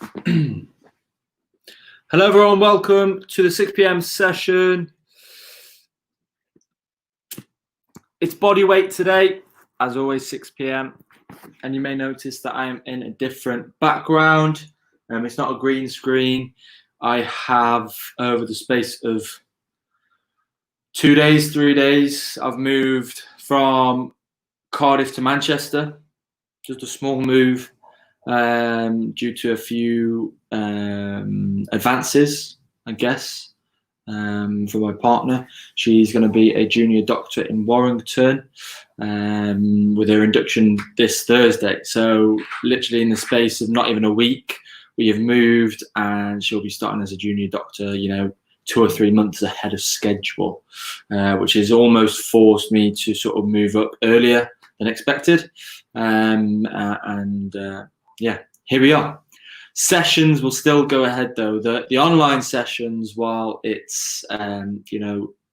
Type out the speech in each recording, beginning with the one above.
Hello everyone, welcome to the 6 p.m. session. It's Bodyweight today, as always 6 p.m. and you may notice that I am in a different background. It's not a green screen. I have, over the space of 3 days, I've moved from Cardiff to Manchester. Just a small move due to a few advances, I guess, for my partner. She's going to be a junior doctor in Warrington with her induction this Thursday. So literally in the space of not even a week, we have moved and she'll be starting as a junior doctor, 2 or 3 months ahead of schedule, which has almost forced me to sort of move up earlier than expected. Yeah, here we are. Sessions will still go ahead though. The online sessions, while it's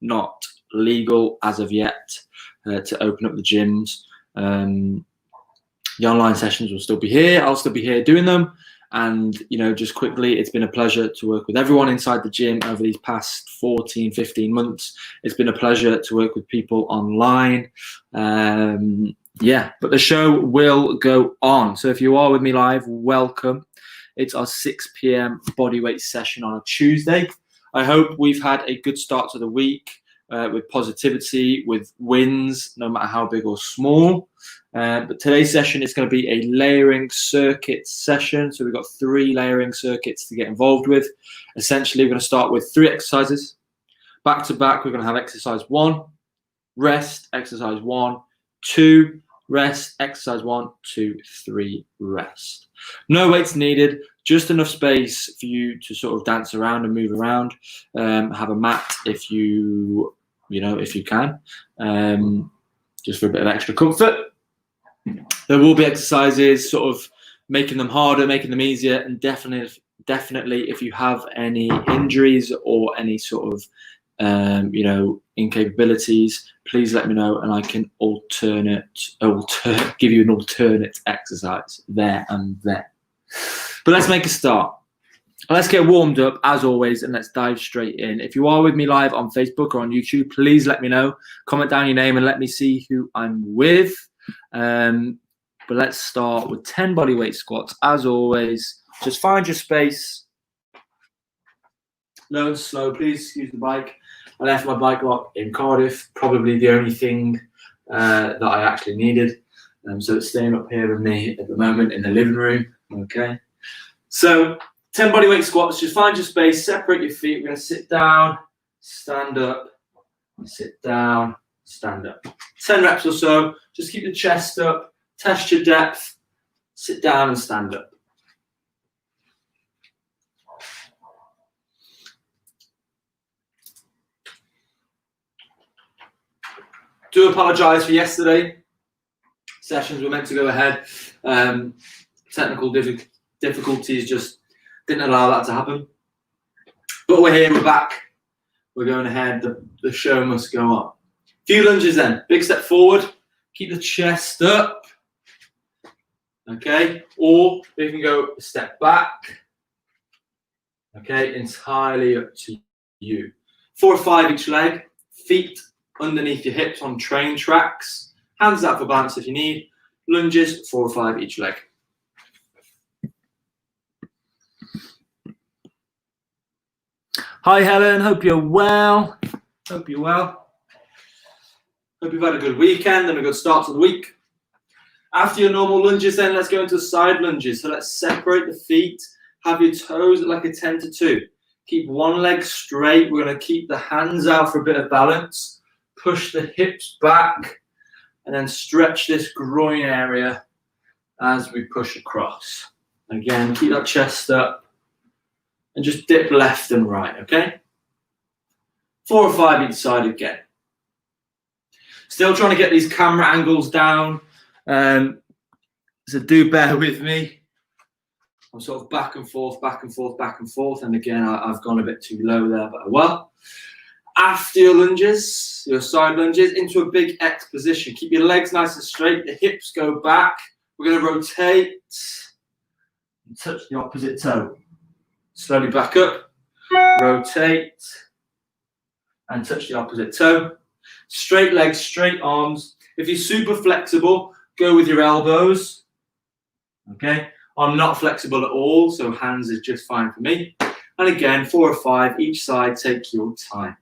not legal as of yet to open up the gyms, the online sessions will still be here. I'll still be here doing them. And just quickly, it's been a pleasure to work with everyone inside the gym over these past 15 months. It's been a pleasure to work with people online. Yeah, but the show will go on. So if you are with me live, welcome. It's our 6 p.m. bodyweight session on a Tuesday. I hope we've had a good start to the week with positivity, with wins, no matter how big or small. But today's session is going to be a layering circuit session. So we've got 3 layering circuits to get involved with. Essentially, we're going to start with 3 exercises. Back to back, we're going to have exercise 1, rest, exercise 1, 2, rest, exercise 1, 2, 3, rest. No weights needed, just enough space for you to sort of dance around and move around. Have a mat if you can, just for a bit of extra comfort. There will be exercises sort of making them harder, making them easier, and definitely if you have any injuries or any sort of incapabilities, please let me know and I can give you an alternate exercise there and then. But let's make a start. Let's get warmed up as always and let's dive straight in. If you are with me live on Facebook or on YouTube, please let me know. Comment down your name and let me see who I'm with. But let's start with 10 bodyweight squats as always. Just find your space. Low and slow, please excuse the bike. I left my bike lock in Cardiff, probably the only thing that I actually needed. So it's staying up here with me at the moment in the living room. Okay. So 10 bodyweight squats, just find your space, separate your feet. We're going to sit down, stand up, sit down, stand up. 10 reps or so. Just keep the chest up, test your depth, sit down and stand up. Do apologise for yesterday. Sessions were meant to go ahead. Technical difficulties just didn't allow that to happen. But we're here, we're back. We're going ahead. The show must go on. Few lunges then. Big step forward. Keep the chest up. Okay. Or you can go a step back. Okay. Entirely up to you. 4 or 5 each leg. Feet underneath your hips on train tracks. Hands out for balance if you need. Lunges, 4 or 5 each leg. Hi Helen, hope you're well. Hope you're well. Hope you've had a good weekend and a good start to the week. After your normal lunges then, let's go into side lunges. So let's separate the feet. Have your toes at like a 10 to 2. Keep one leg straight. We're going to keep the hands out for a bit of balance. Push the hips back and then stretch this groin area as we push across. Again, keep that chest up and just dip left and right, okay? 4 or 5 each side again. Still trying to get these camera angles down, so do bear with me. I'm sort of back and forth, and again, I've gone a bit too low there, but well. After your lunges, your side lunges, into a big X position. Keep your legs nice and straight. The hips go back. We're going to rotate and touch the opposite toe. Slowly back up, rotate, and touch the opposite toe. Straight legs, straight arms. If you're super flexible, go with your elbows. Okay, I'm not flexible at all, so hands is just fine for me. And again, 4 or 5 each side, take your time.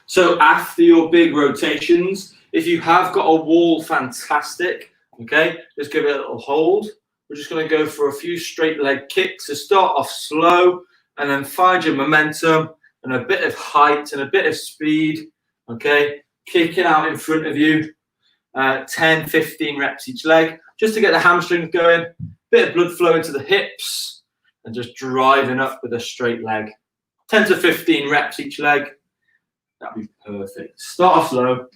So after your big rotations, if you have got a wall, fantastic. Okay, just give it a little hold. We're just going to go for a few straight leg kicks. So start off slow and then find your momentum and a bit of height and a bit of speed. Okay, kicking out in front of you. 10, 15 reps each leg, just to get the hamstrings going, bit of blood flow into the hips, and just driving up with a straight leg. 10 to 15 reps each leg. That'd be perfect. Start off slow.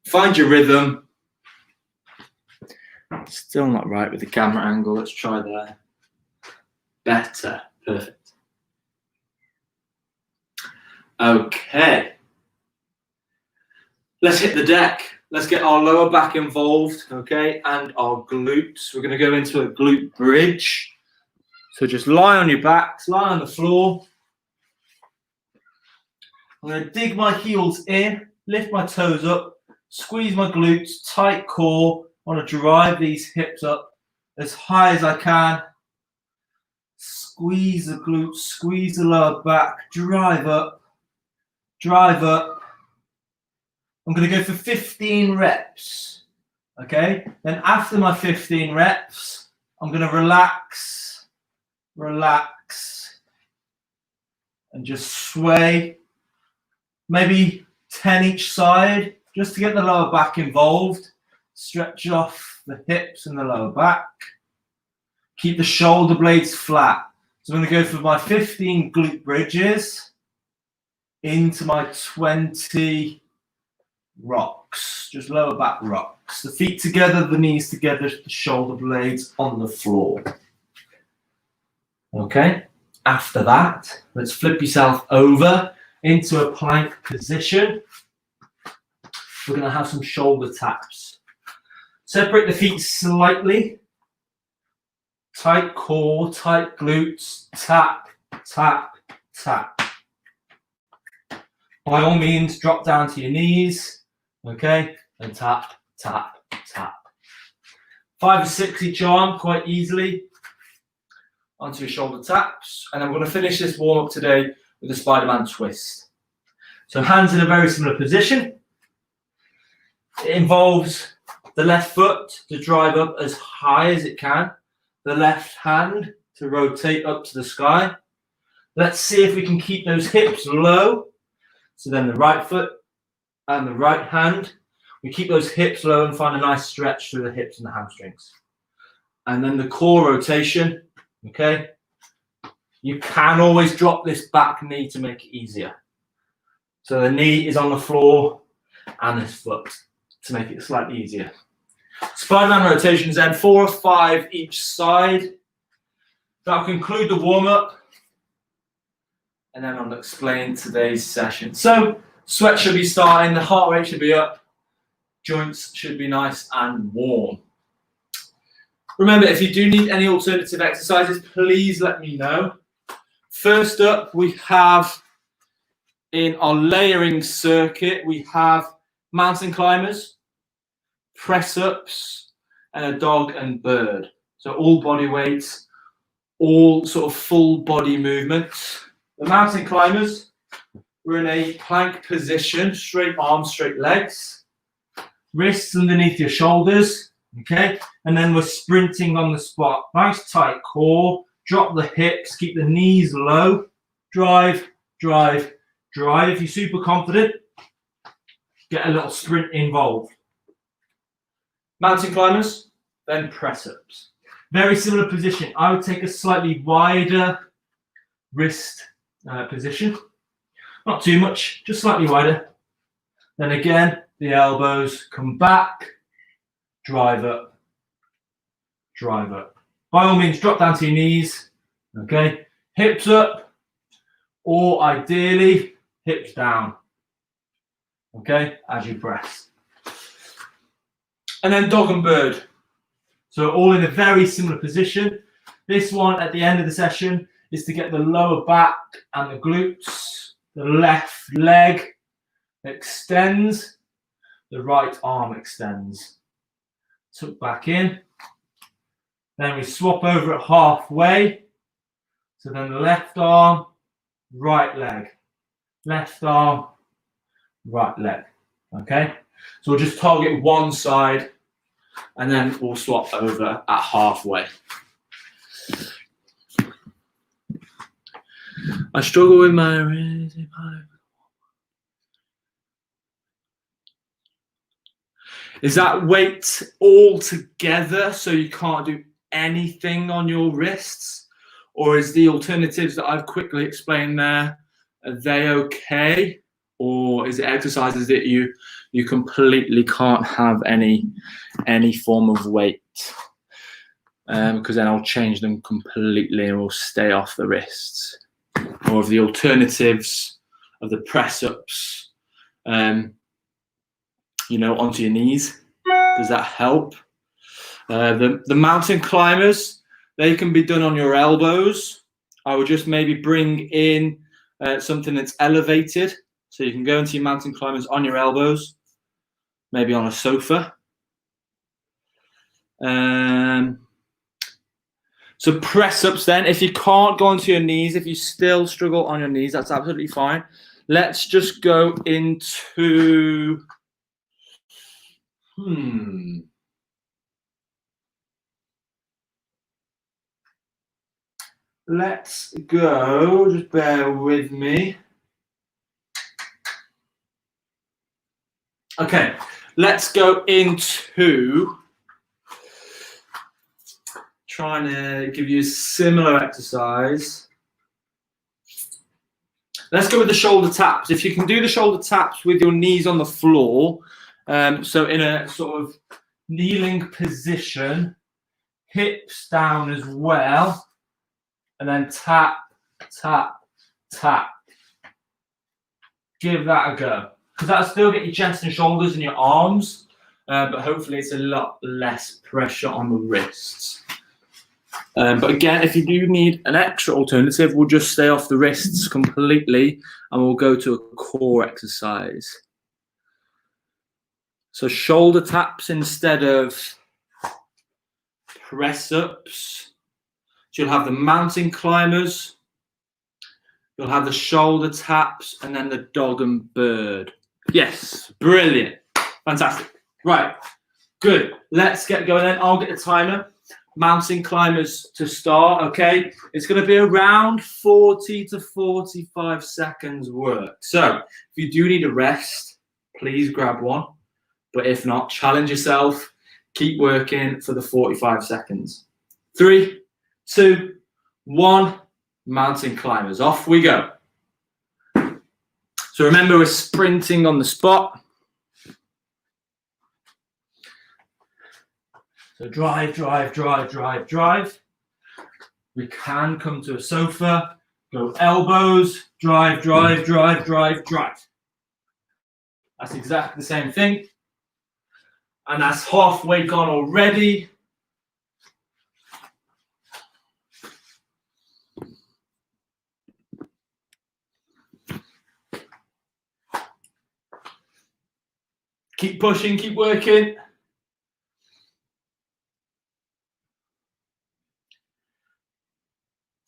Find your rhythm. Still not right with the camera angle. Let's try there. Better. Perfect. Okay. Let's hit the deck. Let's get our lower back involved, okay, and our glutes. We're going to go into a glute bridge. So just lie on your backs, lie on the floor. I'm going to dig my heels in, lift my toes up, squeeze my glutes, tight core. I want to drive these hips up as high as I can. Squeeze the glutes, squeeze the lower back, drive up, drive up. I'm going to go for 15 reps, okay? Then after my 15 reps, I'm going to relax, relax, and just sway. Maybe 10 each side, just to get the lower back involved. Stretch off the hips and the lower back. Keep the shoulder blades flat. So I'm going to go for my 15 glute bridges into my 20 rocks, just lower back rocks. The feet together, the knees together, the shoulder blades on the floor. Okay, after that, let's flip yourself over into a plank position. We're going to have some shoulder taps. Separate the feet slightly. Tight core, tight glutes, tap, tap, tap. By all means, drop down to your knees. Okay, and tap, tap, tap. 5 or 6 each arm, quite easily, onto your shoulder taps. And I'm going to finish this warm-up today with a Spider-Man twist. So hands in a very similar position. It involves the left foot to drive up as high as it can, the left hand to rotate up to the sky. Let's see if we can keep those hips low. So then the right foot and the right hand, we keep those hips low and find a nice stretch through the hips and the hamstrings. And then the core rotation, okay? You can always drop this back knee to make it easier. So the knee is on the floor and this foot to make it slightly easier. Spider-Man rotations then, 4 or 5 each side. That'll conclude the warm-up. And then I'll explain today's session. So sweat should be starting, the heart rate should be up, joints should be nice and warm. Remember, if you do need any alternative exercises, please let me know. First up, we have in our layering circuit, we have mountain climbers, press-ups, and a dog and bird. So all body weights, all sort of full body movements. The mountain climbers, we're in a plank position, straight arms, straight legs, wrists underneath your shoulders, okay? And then we're sprinting on the spot. Nice tight core, drop the hips, keep the knees low, drive, drive, drive. If you're super confident, get a little sprint involved. Mountain climbers, then press-ups. Very similar position. I would take a slightly wider wrist position. Not too much, just slightly wider. Then again, the elbows come back, drive up, drive up. By all means, drop down to your knees, okay? hips up, or ideally hips down, okay, as you press. And then dog and bird. So all in a very similar position. This one at the end of the session is to get the lower back and the glutes. The left leg extends, the right arm extends. Tuck back in. Then we swap over at halfway. So then the left arm, right leg. Left arm, right leg. Okay? So we'll just target one side and then we'll swap over at halfway. I struggle with my... Is that weight all together so you can't do anything on your wrists? Or is the alternatives that I've quickly explained there, are they okay? Or is it exercises that you completely can't have any form of weight? Because then I'll change them completely and we'll stay off the wrists. Or of the alternatives of the press-ups, you know, onto your knees. Does that help? The mountain climbers, they can be done on your elbows. I would just maybe bring in something that's elevated. So you can go into your mountain climbers on your elbows, maybe on a sofa. So press-ups then, if you can't go onto your knees, if you still struggle on your knees, that's absolutely fine. Let's just go into, let's go, just bear with me. Okay, let's go into trying to give you a similar exercise. Let's go with the shoulder taps. If you can do the shoulder taps with your knees on the floor, so in a sort of kneeling position, hips down as well, and then tap, tap, tap. Give that a go. Because that'll still get your chest and shoulders and your arms, but hopefully it's a lot less pressure on the wrists. But again, if you do need an extra alternative, we'll just stay off the wrists completely and we'll go to a core exercise. So shoulder taps instead of press-ups. So you'll have the mountain climbers, you'll have the shoulder taps, and then the dog and bird. Yes, brilliant. Fantastic. Right, good. Let's get going then. I'll get the timer. Mountain climbers to start, okay? It's going to be around 40 to 45 seconds work. So if you do need a rest, please grab one. But if not, challenge yourself. Keep working for the 45 seconds. 3, 2, 1. Mountain climbers. Off we go. So remember, we're sprinting on the spot. So drive, drive, drive, drive, drive. We can come to a sofa, go elbows, drive, drive, drive, drive, drive. That's exactly the same thing. And that's halfway gone already. Keep pushing, keep working.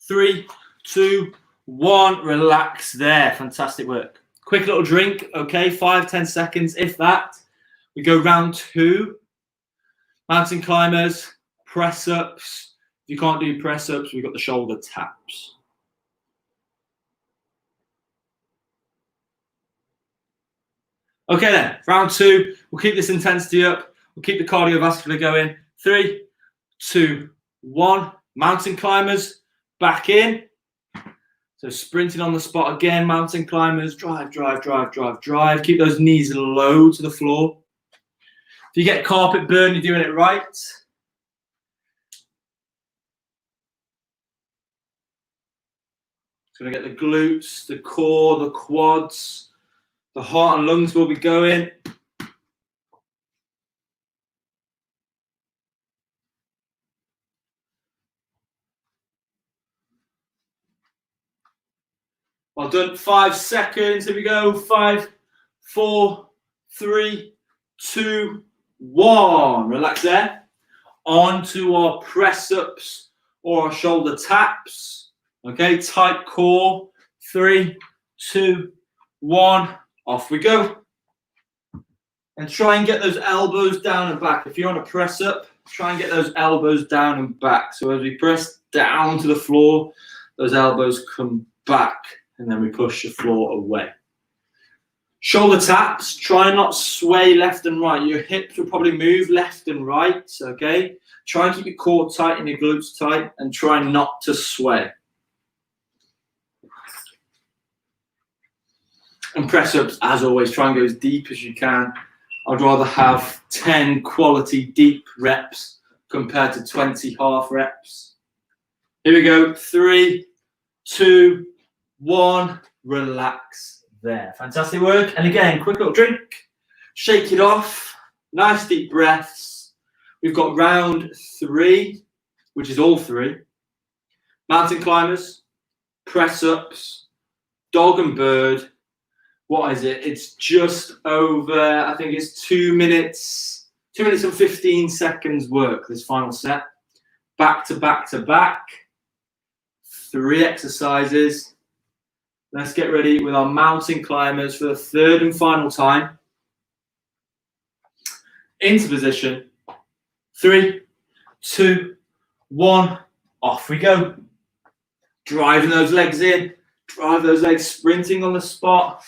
3, 2, 1. Relax there. Fantastic work. Quick little drink. Okay, 5-10 seconds, if that. We go round 2. Mountain climbers, press ups. If you can't do press ups, we've got the shoulder taps. Okay then, round 2. We'll keep this intensity up. We'll keep the cardiovascular going. 3, 2, 1. Mountain climbers. Back in. So sprinting on the spot again, mountain climbers, drive, drive, drive, drive, drive. Keep those knees low to the floor. If you get carpet burn, you're doing it right. Going to get the glutes, the core, the quads, the heart and lungs will be going. Well done. 5 seconds. Here we go. 5, 4, 3, 2, 1. Relax there. On to our press ups or our shoulder taps. Okay, tight core. 3, 2, 1. Off we go. And try and get those elbows down and back. If you're on a press up, try and get those elbows down and back. So as we press down to the floor, those elbows come back. And then we push the floor away. Shoulder taps, try not to sway left and right. Your hips will probably move left and right, okay? Try and keep your core tight and your glutes tight and try not to sway. And press ups, as always, try and go as deep as you can. I'd rather have 10 quality deep reps compared to 20 half reps. Here we go, 3, 2, 1, relax there. Fantastic work. And again, quick little drink. Shake it off. Nice deep breaths. We've got round 3, which is all 3. Mountain climbers, press ups, dog and bird. What is it? It's just over, I think it's 2 minutes. 2 minutes and 15 seconds work, this final set. Back to back to back. 3 exercises. Let's get ready with our mountain climbers for the 3rd and final time. Into position. 3, 2, 1. Off we go. Driving those legs in. Drive those legs sprinting on the spot.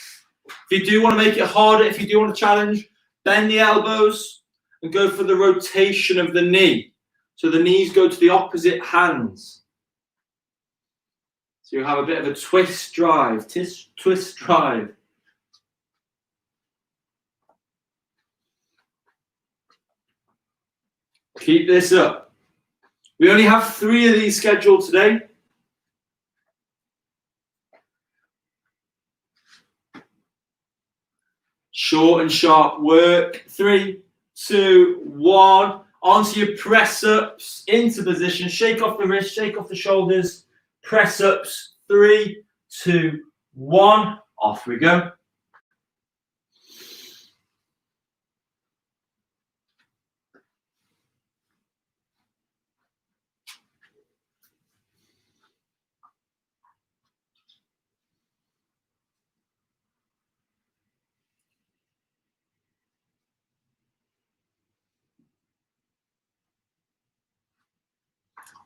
If you do want to make it harder, if you do want to challenge, bend the elbows and go for the rotation of the knee. So the knees go to the opposite hands. So you have a bit of a twist drive, twist drive. Keep this up. We only have 3 of these scheduled today. Short and sharp work. 3, 2, 1. Onto your press ups, into position. Shake off the wrist, shake off the shoulders. Press ups, 3, 2, 1. Off we go.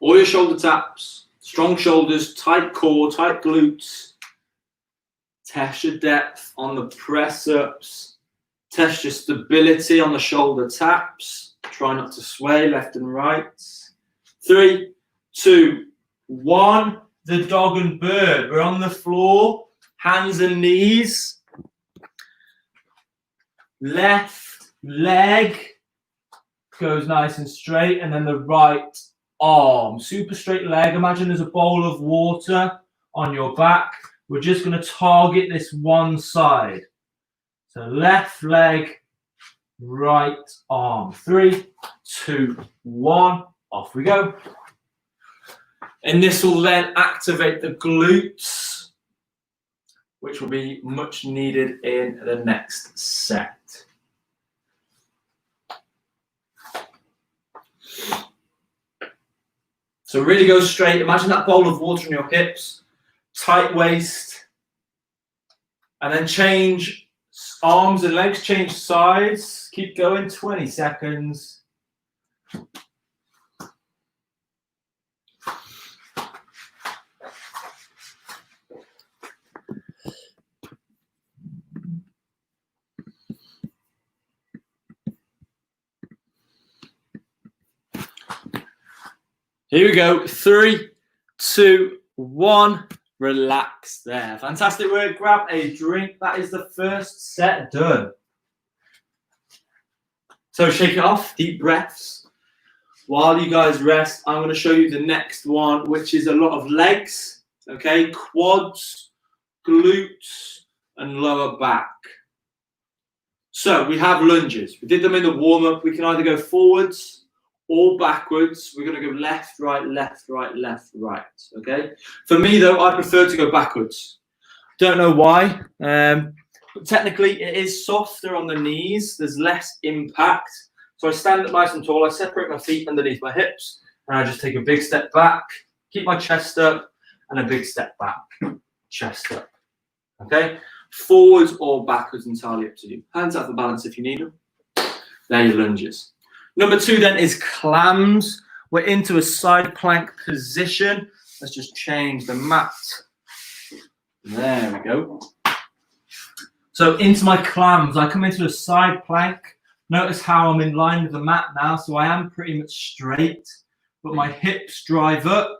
All your shoulder taps. Strong shoulders, tight core, tight glutes. Test your depth on the press ups. Test your stability on the shoulder taps. Try not to sway left and right. 3, 2, 1. The dog and bird. We're on the floor. Hands and knees. Left leg goes nice and straight. And then the right arm, super straight leg. Imagine there's a bowl of water on your back. We're just going to target this one side. So left leg, right arm. 3, 2, 1. Off we go. And this will then activate the glutes, which will be much needed in the next set. So really go straight. Imagine that bowl of water on your hips, tight waist, and then change arms and legs, change sides. Keep going, 20 seconds. Here we go. 3, 2, 1. Relax there. Fantastic work. Grab a drink. That is the first set done. So shake it off. Deep breaths. While you guys rest, I'm going to show you the next one, which is a lot of legs. Okay, quads, glutes, and lower back. So we have lunges. We did them in the warm-up. We can either go forwards or backwards. We're going to go left, right, left, right, left, right. Okay. For me, though, I prefer to go backwards. Don't know why. But technically, it is softer on the knees. There's less impact. So I stand up nice and tall. I separate my feet underneath my hips, and I just take a big step back, keep my chest up, and a big step back, chest up. Okay? Forwards or backwards, entirely up to you. Hands out for balance if you need them. There are your lunges. Number 2 then is clams. We're into a side plank position. Let's just change the mat. There we go. So into my clams, I come into a side plank. Notice how I'm in line with the mat now, so I am pretty much straight, but my hips drive up,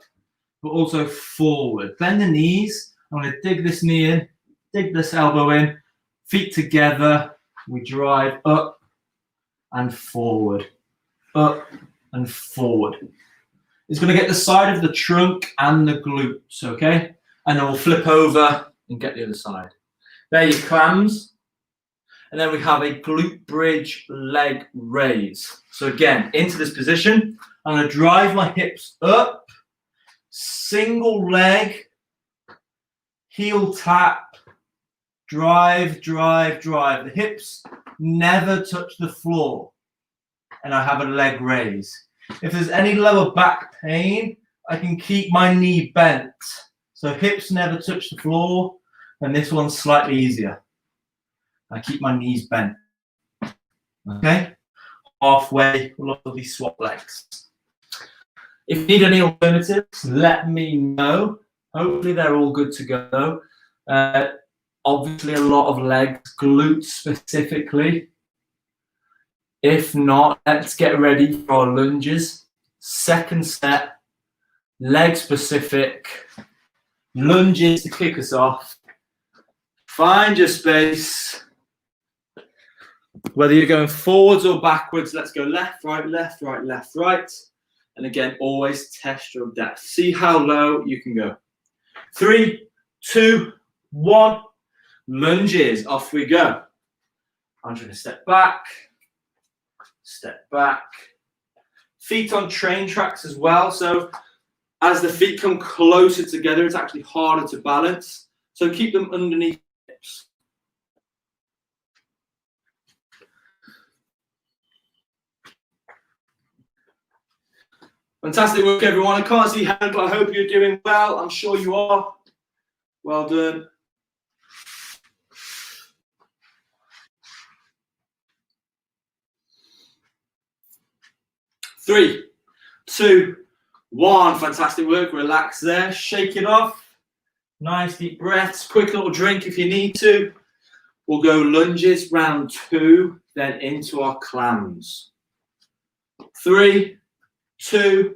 but also forward. Bend the knees. I'm going to dig this knee in, dig this elbow in, feet together. We drive up and forward, up and forward. It's going to get the side of the trunk and the glutes, okay? And then we'll flip over and get the other side. There are your clams. And then we have a glute bridge leg raise. So again, into this position, I'm going to drive my hips up, single leg, heel tap, drive, drive, drive. The hips never touch the floor. And I have a leg raise. If there's any lower back pain, I can keep my knee bent. So hips never touch the floor, and this one's slightly easier. I keep my knees bent. Okay? Halfway, we'll obviously swap legs. If you need any alternatives, let me know. Hopefully they're all good to go. Obviously a lot of legs, glutes specifically. If not, let's get ready for our lunges. Second set, leg specific. Lunges to kick us off. Find your space. Whether you're going forwards or backwards, let's go left, right, left, right, left, right. And again, always test your depth. See how low you can go. 3, 2, 1. Lunges. Off we go. I'm going to step back. Step back. Feet on train tracks as well. So as the feet come closer together, it's actually harder to balance. So keep them underneath the hips. Fantastic work, everyone. I can't see hand, but I hope you're doing well. I'm sure you are. Well done. Three, 2, 1. Fantastic work. Relax there. Shake it off. Nice deep breaths. Quick little drink if you need to. We'll go lunges, round 2, then into our clams. 3, 2,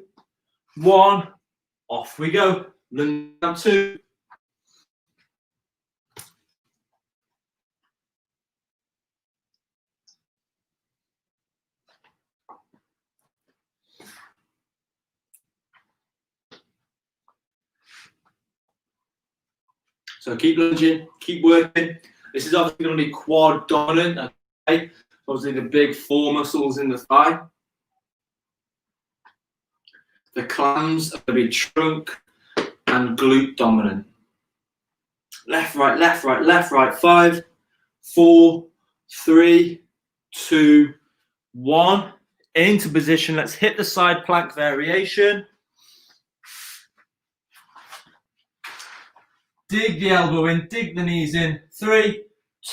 1. Off we go. Lunge round 2. So keep lunging, keep working. This is obviously going to be quad dominant. Okay? Obviously the big 4 muscles in the thigh. The clams are going to be trunk and glute dominant. Left, right, left, right, left, right. 5, 4, 3, 2, 1. Into position. Let's hit the side plank variation. Dig the elbow in, dig the knees in. 3,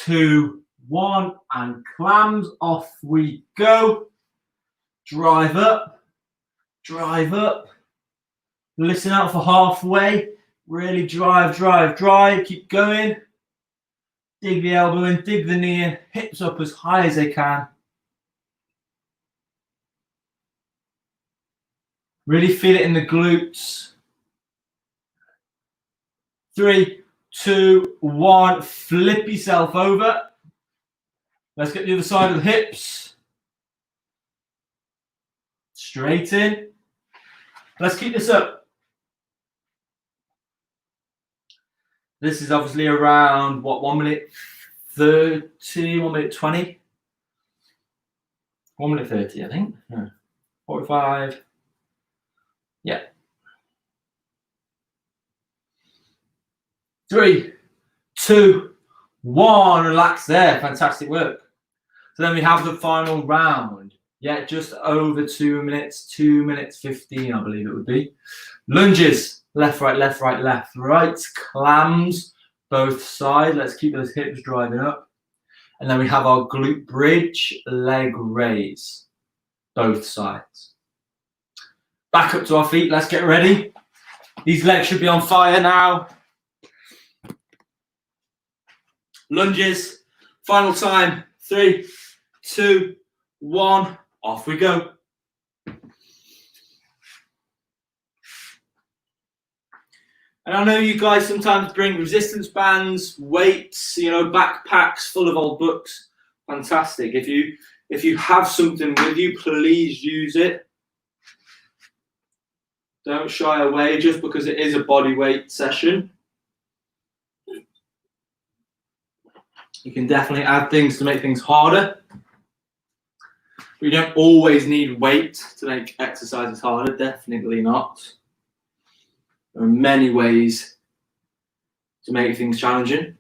2, 1, and clams. Off we go. Drive up, drive up. Listen out for halfway. Really drive, drive, drive. Keep going. Dig the elbow in, dig the knee in. Hips up as high as they can. Really feel it in the glutes. 3, 2, 1. Flip yourself over. Let's get the other side of the hips. Straight in. Let's keep this up. This is obviously around, what, 1 minute 30, 1 minute 20? 1 minute 30, I think. Yeah. 45. Yeah. 3, 2, 1. Relax there. Fantastic work. So then we have the final round. Yeah, just over 2 minutes, 2 minutes 15, I believe it would be. Lunges, left, right, left, right, left, right. Clams, both sides. Let's keep those hips driving up. And then we have our glute bridge, leg raise, both sides. Back up to our feet. Let's get ready. These legs should be on fire now. Lunges, final time. 3, 2, 1. Off we go. And I know you guys sometimes bring resistance bands, weights, backpacks full of old books. Fantastic. If you have something with you, please use it. Don't shy away just because it is a body weight session. You can definitely add things to make things harder. We don't always need weight to make exercises harder, definitely not. There are many ways to make things challenging.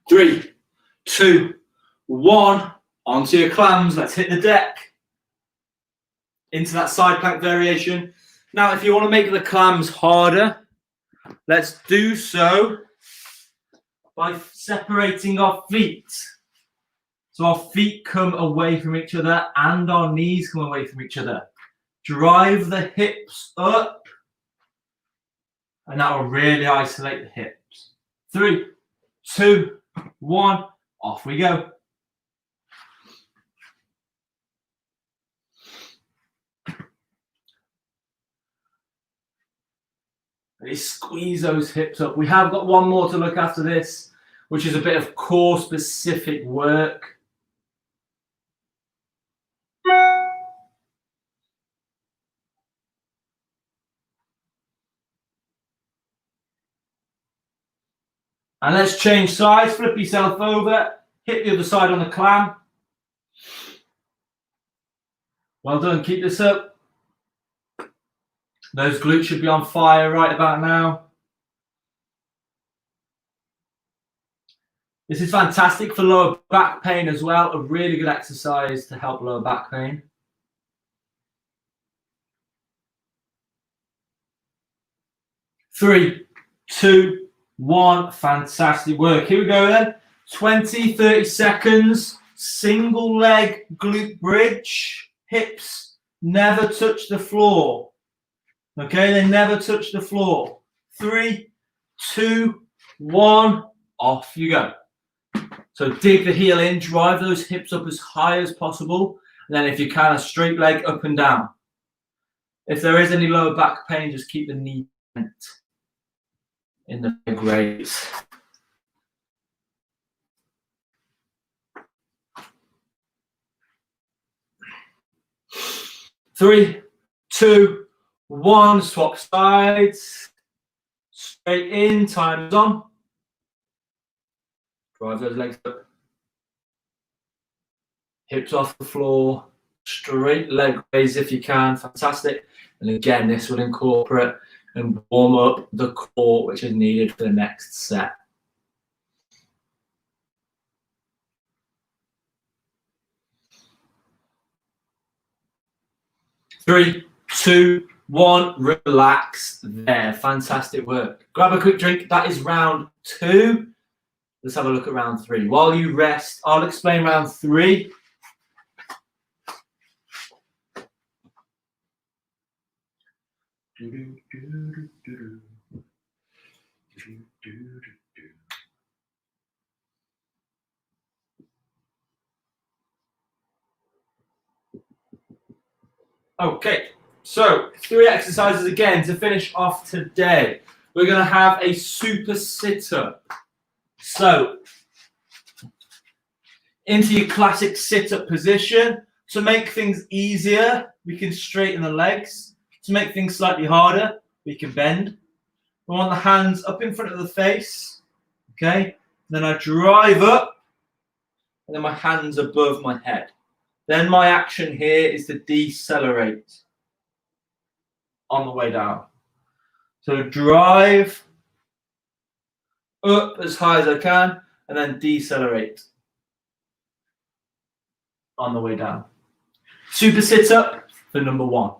3, 2, 1, onto your clams, let's hit the deck. Into that side plank variation. Now, if you want to make the clams harder, let's do so by separating our feet. So our feet come away from each other and our knees come away from each other. Drive the hips up, and that will really isolate the hips. 3, 2, 1, off we go. Really squeeze those hips up. We have got one more to look after this, which is a bit of core specific work. And let's change sides, flip yourself over, hit the other side on the clam. Well done, keep this up. Those glutes should be on fire right about now. This is fantastic for lower back pain as well, a really good exercise to help lower back pain. Three, 2, 1, fantastic work. Here we go then. 20, 30 seconds, single leg glute bridge, hips never touch the floor. Okay, they never touch the floor. 3, 2, 1, off you go. So dig the heel in, drive those hips up as high as possible. And then if you can, a straight leg up and down. If there is any lower back pain, just keep the knee bent in the leg raise. Three, 2, 1, swap sides. Straight in, time's on. Drive those legs up. Hips off the floor. Straight leg raise if you can. Fantastic. And again, this will incorporate and warm up the core, which is needed for the next set. Three, 2, 1, relax there. Fantastic work. Grab a quick drink. That is round 2. Let's have a look at round 3. While you rest, I'll explain round 3. Okay, so 3 exercises again to finish off today. We're going to have a super sit-up. So, into your classic sit-up position. To make things easier, we can straighten the legs. To make things slightly harder, we can bend. I want the hands up in front of the face, okay? Then I drive up, and then my hands above my head. Then my action here is to decelerate on the way down. So drive up as high as I can, and then decelerate on the way down. Super sit up for number 1.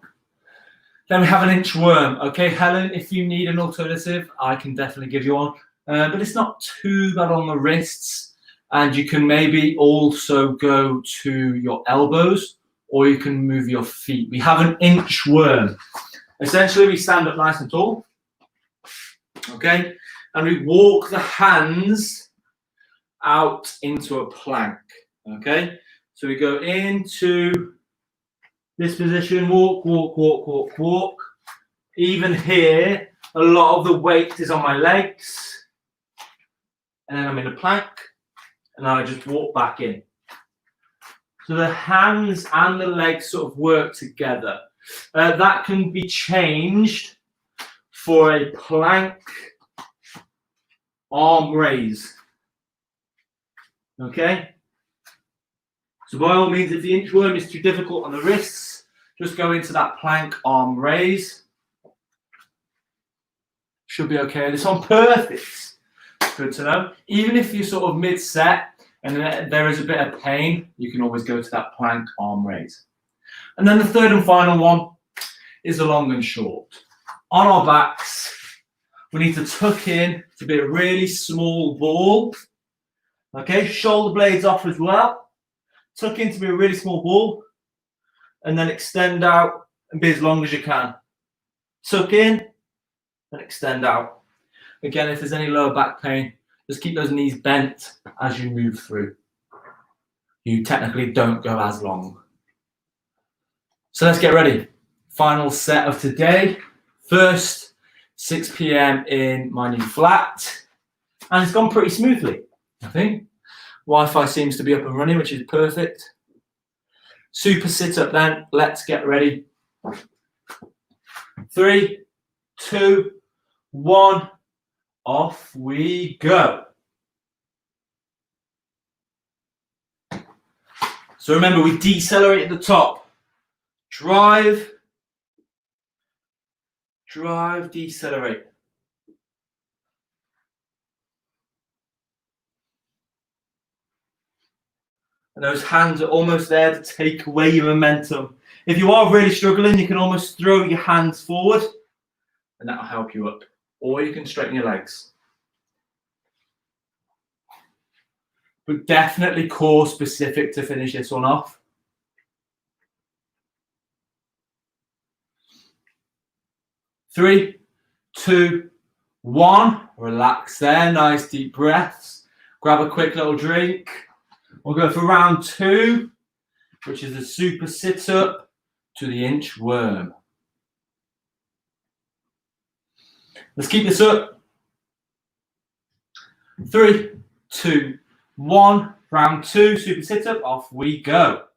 Then we have an inchworm. Okay, Helen, if you need an alternative, I can definitely give you one. But it's not too bad on the wrists. And you can maybe also go to your elbows, or you can move your feet. We have an inchworm. Essentially, we stand up nice and tall. Okay, and we walk the hands out into a plank. Okay, so we go into this position, walk, walk, walk, walk, walk. Even here, a lot of the weight is on my legs. And then I'm in a plank, and I just walk back in. So the hands and the legs sort of work together. That can be changed for a plank arm raise. Okay? So by all means, if the inchworm is too difficult on the wrists, just go into that plank arm raise. Should be okay. This one, perfect. Good to know. Even if you're sort of mid-set and there is a bit of pain, you can always go to that plank arm raise. And then the third and final one is the long and short. On our backs, we need to tuck in to be a really small ball. Okay, shoulder blades off as well. Tuck in to be a really small ball, and then extend out and be as long as you can. Tuck in and extend out. Again, if there's any lower back pain, just keep those knees bent as you move through. You technically don't go as long. So let's get ready. Final set of today. First, 6 p.m. in my new flat. And it's gone pretty smoothly, I think. Wi-Fi seems to be up and running, which is perfect. Super sit up then. Let's get ready. 3, 2, 1. Off we go. So remember, we decelerate at the top. Drive, drive, decelerate. And those hands are almost there to take away your momentum. If you are really struggling, you can almost throw your hands forward, and that'll help you up. Or you can straighten your legs. But definitely core specific to finish this one off. 3, 2, 1. Relax there. Nice deep breaths. Grab a quick little drink. We'll go for round 2, which is the super sit-up to the inchworm. Let's keep this up. 3, 2, 1. Round 2, super sit-up. Off we go.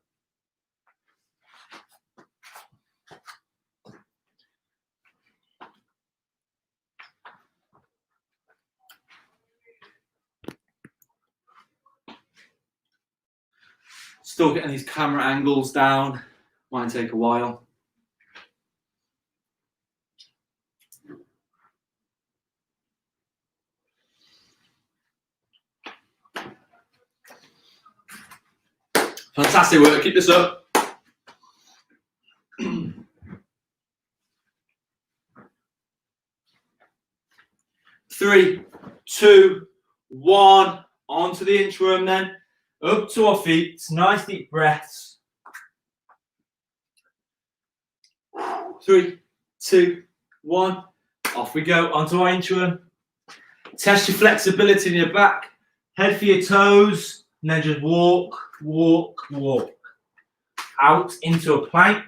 Still getting these camera angles down. Might take a while. Fantastic work. Keep this up. 3, 2, 1. Onto the inchworm then. Up to our feet. Nice deep breaths. 3, 2, 1. Off we go. Onto our inchworm. Test your flexibility in your back. Head for your toes. And then just walk, walk, walk. Out into a plank.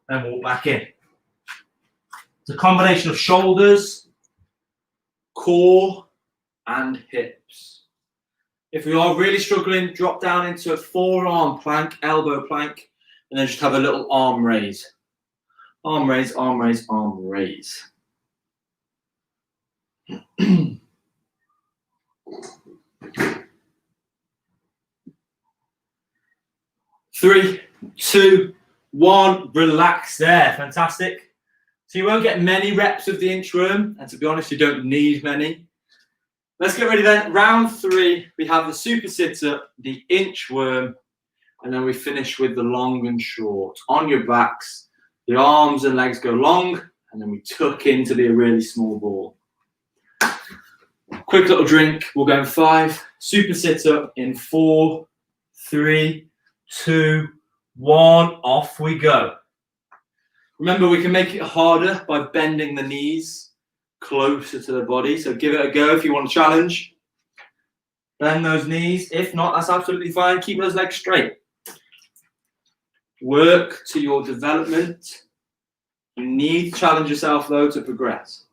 And walk back in. It's a combination of shoulders, core, and hips. If we are really struggling, drop down into a forearm plank, elbow plank, and then just have a little arm raise. Arm raise, arm raise, arm raise. Three, two, one. Relax there. Fantastic. So you won't get many reps of the inchworm, and to be honest, you don't need many. Let's get ready then. Round 3, we have the super sit-up, the inchworm, and then we finish with the long and short. On your backs, the arms and legs go long, and then we tuck in to be a really small ball. Quick little drink. We'll go in 5. Super sit-up in 4, 3, 2, 1. Off we go. Remember, we can make it harder by bending the knees closer to the body. So give it a go if you want to challenge. Bend those knees. If not, that's absolutely fine. Keep those legs straight. Work to your development. You need to challenge yourself, though, to progress.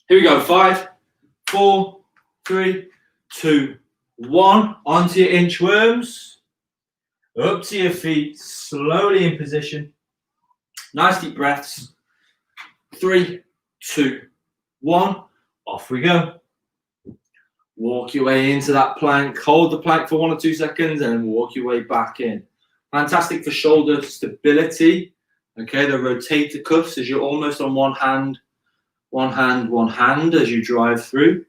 Here we go. 5, 4, 3, 2, 1. Onto your inchworms. Up to your feet. Slowly in position. Nice deep breaths. 3, 2, 1. Off we go. Walk your way into that plank. Hold the plank for 1 or 2 seconds and then walk your way back in. Fantastic for shoulder stability. Okay, the rotator cuffs as you're almost on one hand, as you drive through.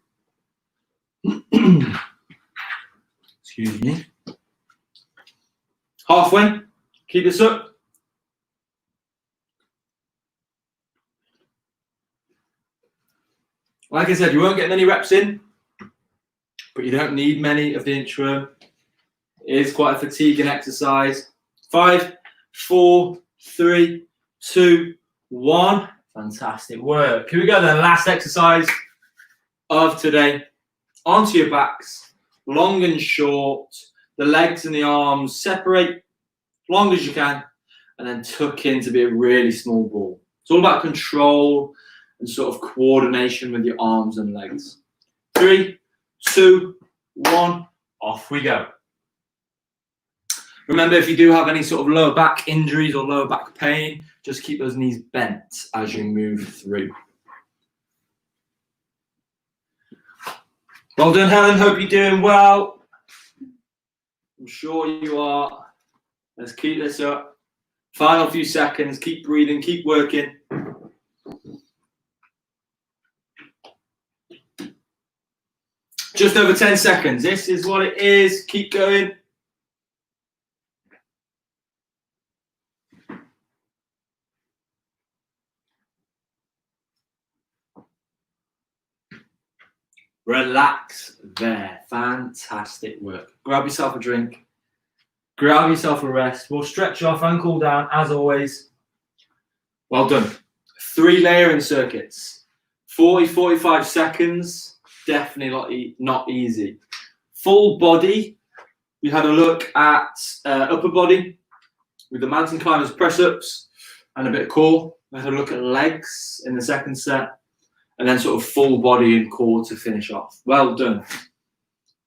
Excuse me. Halfway. Keep this up. Like I said, you won't get many reps in, but you don't need many of the inchworm. It is quite a fatiguing exercise. 5, 4, 3, 2, 1. Fantastic work. Here we go then. Last exercise of today. Onto your backs, long and short. The legs and the arms separate long as you can, and then tuck in to be a really small ball. It's all about control and sort of coordination with your arms and legs. 3, 2, 1. Off we go. Remember, if you do have any sort of lower back injuries or lower back pain, just keep those knees bent as you move through. Well done, Helen. Hope you're doing well. I'm sure you are. Let's keep this up. Final few seconds. Keep breathing. Keep working. Just over 10 seconds. This is what it is. Keep going. Relax there. Fantastic work. Grab yourself a drink. Grab yourself a rest. We'll stretch off and cool down as always. Well done. 3 layering circuits. 40, 45 seconds. Definitely not easy. Full body. We had a look at upper body with the mountain climbers press ups and a bit of core. We had a look at legs in the second set. And then sort of full body and core to finish off. Well done.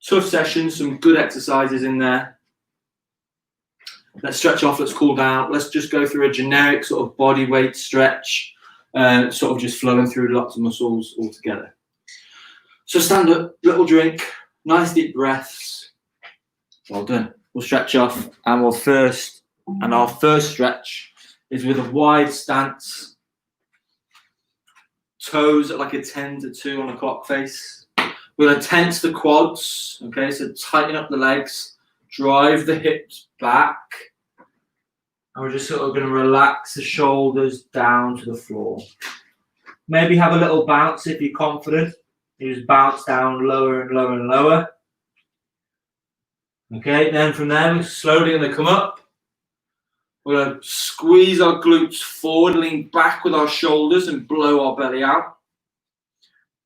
Tough session, some good exercises in there. Let's stretch off, let's cool down. Let's just go through a generic sort of body weight stretch, sort of just flowing through lots of muscles all together. So stand up, little drink, nice deep breaths. Well done. We'll stretch off and our first stretch is with a wide stance. Toes at like a 10 to 2 on a clock face. We're going to tense the quads. Okay, so tighten up the legs, drive the hips back. And we're just sort of going to relax the shoulders down to the floor. Maybe have a little bounce if you're confident. You just bounce down lower and lower and lower. Okay, then from there, we're slowly going to come up. We're going to squeeze our glutes forward, lean back with our shoulders and blow our belly out.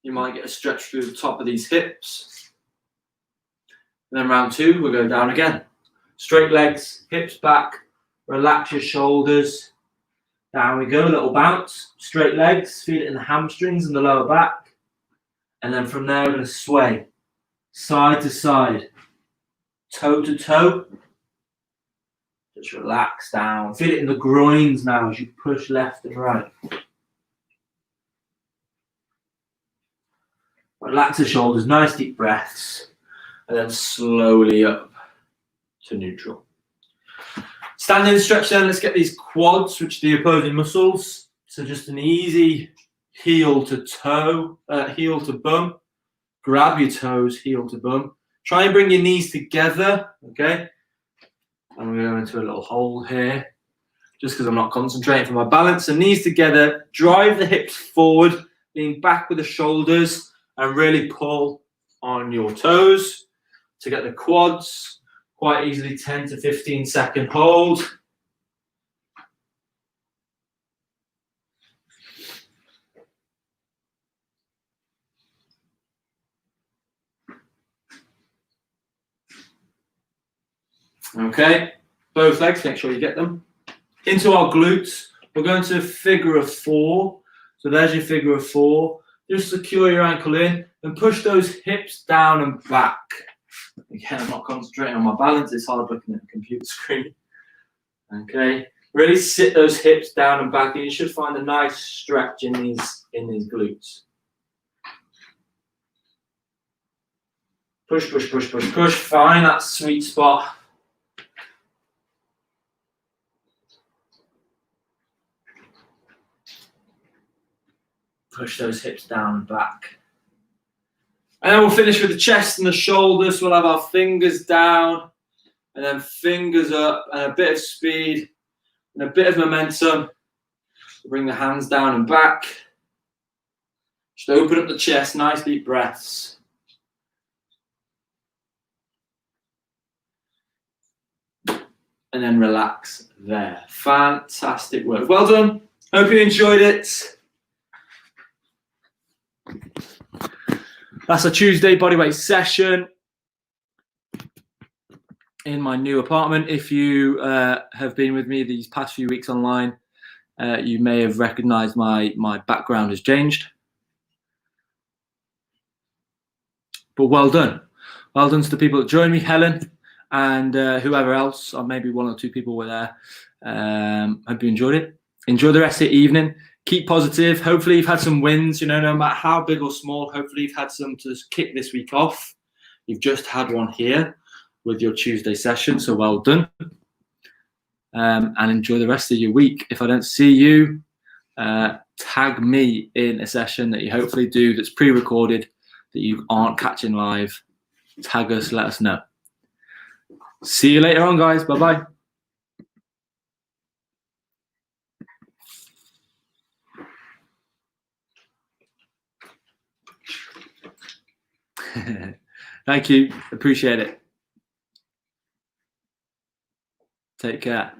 You might get a stretch through the top of these hips. And then round 2, we'll go down again. Straight legs, hips back, relax your shoulders. Down we go, a little bounce. Straight legs, feel it in the hamstrings and the lower back. And then from there, we're going to sway side to side, toe to toe. Just relax down. Feel it in the groins now as you push left and right. Relax the shoulders, nice deep breaths, and then slowly up to neutral. Standing stretch then, let's get these quads, which are the opposing muscles. So just an easy heel to toe, heel to bum. Grab your toes, heel to bum. Try and bring your knees together, okay? I'm going to go into a little hold here, just because I'm not concentrating for my balance. So knees together, drive the hips forward, lean back with the shoulders, and really pull on your toes to get the quads. Quite easily 10 to 15 second hold. Okay, both legs, make sure you get them. Into our glutes, we're going to a figure of 4. So there's your figure of 4. Just secure your ankle in and push those hips down and back. Again, I'm not concentrating on my balance. It's hard looking at the computer screen. Okay, really sit those hips down and back, and you should find a nice stretch in these glutes. Push, push, push, push, push. Find that sweet spot. Push those hips down and back. And then we'll finish with the chest and the shoulders. We'll have our fingers down and then fingers up and a bit of speed and a bit of momentum. Bring the hands down and back. Just open up the chest, nice deep breaths. And then relax there. Fantastic work. Well done. Hope you enjoyed it. That's a Tuesday bodyweight session in my new apartment. If you have been with me these past few weeks online, you may have recognized my background has changed. But well done. Well done to the people that joined me, Helen and whoever else, or maybe 1 or 2 people were there. Hope you enjoyed it. Enjoy the rest of the evening. Keep positive. Hopefully you've had some wins, no matter how big or small. Hopefully you've had some to kick this week off. You've just had one here with your Tuesday session, so well done. And enjoy the rest of your week. If I don't see you, tag me in a session that you hopefully do that's pre-recorded, that you aren't catching live. Tag us, let us know. See you later on, guys. Bye-bye. Thank you. Appreciate it. Take care.